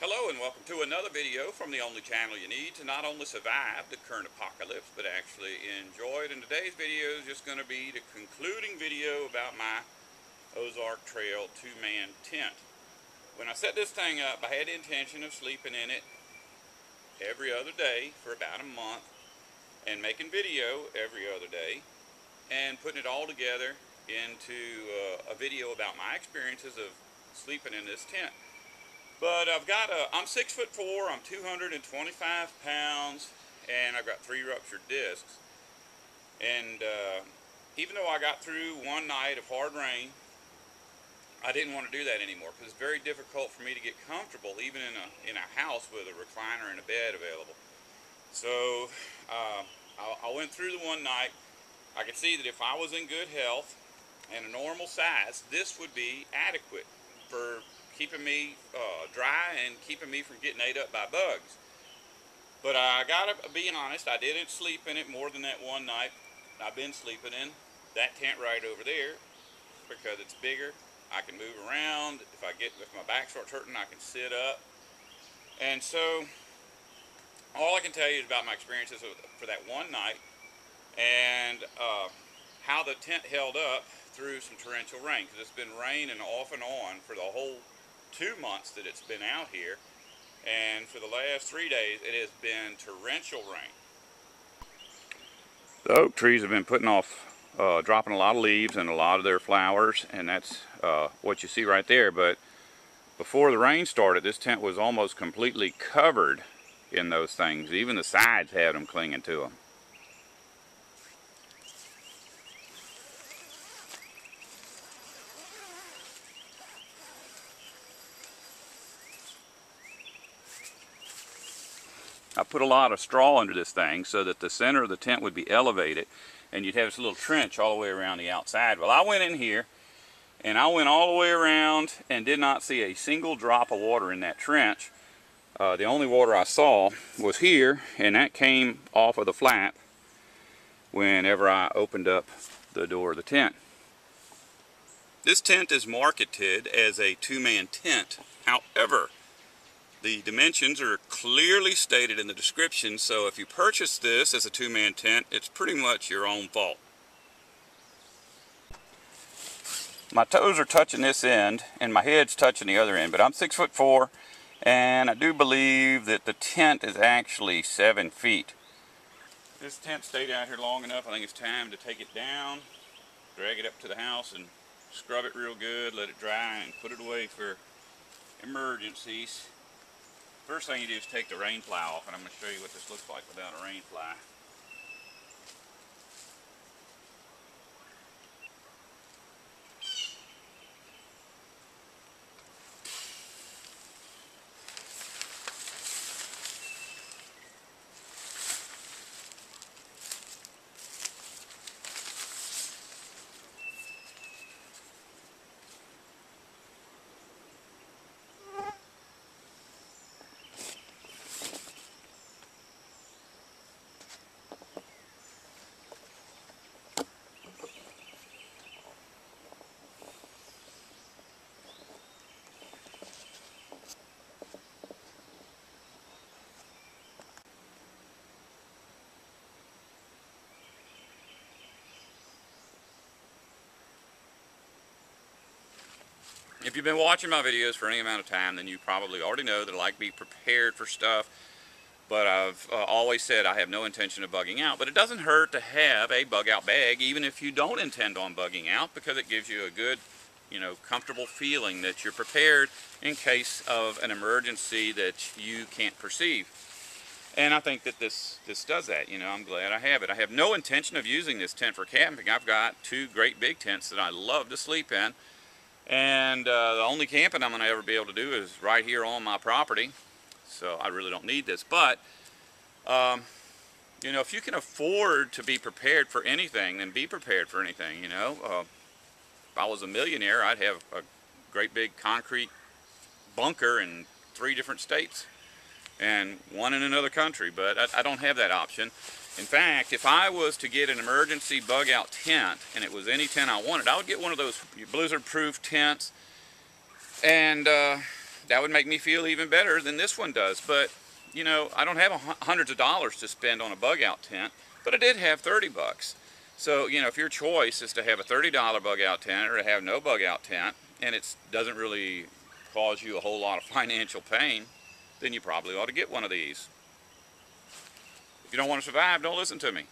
Hello and welcome to another video from the only channel you need to not only survive the current apocalypse but actually enjoy it. And today's video is just going to be the concluding video about my Ozark Trail two-man tent. When I set this thing up, I had the intention of sleeping in it every other day for about a month and making video every other day and putting it all together into a video about my experiences of sleeping in this tent. But I'm 6'4", I'm 225 pounds, and I've got 3 ruptured discs. And even though I got through one night of hard rain, I didn't want to do that anymore because it's very difficult for me to get comfortable, even in a house with a recliner and a bed available. So I went through the one night. I could see that if I was in good health and a normal size, this would be adequate for keeping me dry and keeping me from getting ate up by bugs. But I gotta be honest, I didn't sleep in it more than that one night. I've been sleeping in that tent right over there because it's bigger. I can move around. If my back starts hurting, I can sit up. And so all I can tell you is about my experiences for that one night and how the tent held up through some torrential rain, because it's been raining off and on for the whole 2 months that it's been out here, and for the last 3 days it has been torrential rain. The oak trees have been dropping a lot of leaves and a lot of their flowers, and that's what you see right there. But before the rain started, this tent was almost completely covered in those things. Even the sides had them clinging to them. I put a lot of straw under this thing so that the center of the tent would be elevated and you'd have this little trench all the way around the outside. Well, I went in here and I went all the way around and did not see a single drop of water in that trench. The only water I saw was here, and that came off of the flap whenever I opened up the door of the tent. This tent is marketed as a two-man tent. However, the dimensions are clearly stated in the description, so if you purchase this as a two-man tent, it's pretty much your own fault. My toes are touching this end, and my head's touching the other end, but I'm 6'4", and I do believe that the tent is actually 7 feet. This tent stayed out here long enough. I think it's time to take it down, drag it up to the house, and scrub it real good, let it dry, and put it away for emergencies. First thing you do is take the rain fly off, and I'm going to show you what this looks like without a rain fly. If you've been watching my videos for any amount of time, then you probably already know that I like to be prepared for stuff, but I've always said I have no intention of bugging out. But it doesn't hurt to have a bug out bag, even if you don't intend on bugging out, because it gives you a good, comfortable feeling that you're prepared in case of an emergency that you can't perceive. And I think that this does that. I'm glad I have it. I have no intention of using this tent for camping. I've got 2 great big tents that I love to sleep in. And the only camping I'm going to ever be able to do is right here on my property. So I really don't need this. But, if you can afford to be prepared for anything, then be prepared for anything, If I was a millionaire, I'd have a great big concrete bunker in 3 different states and 1 in another country. But I don't have that option. In fact, if I was to get an emergency bug out tent, and it was any tent I wanted, I would get one of those blizzard proof tents. And that would make me feel even better than this one does. But, you know, I don't have hundreds of dollars to spend on a bug out tent, but I did have 30 bucks. So, you know, if your choice is to have a $30 bug out tent or to have no bug out tent, and it doesn't really cause you a whole lot of financial pain, then you probably ought to get one of these. If you don't want to survive, don't listen to me.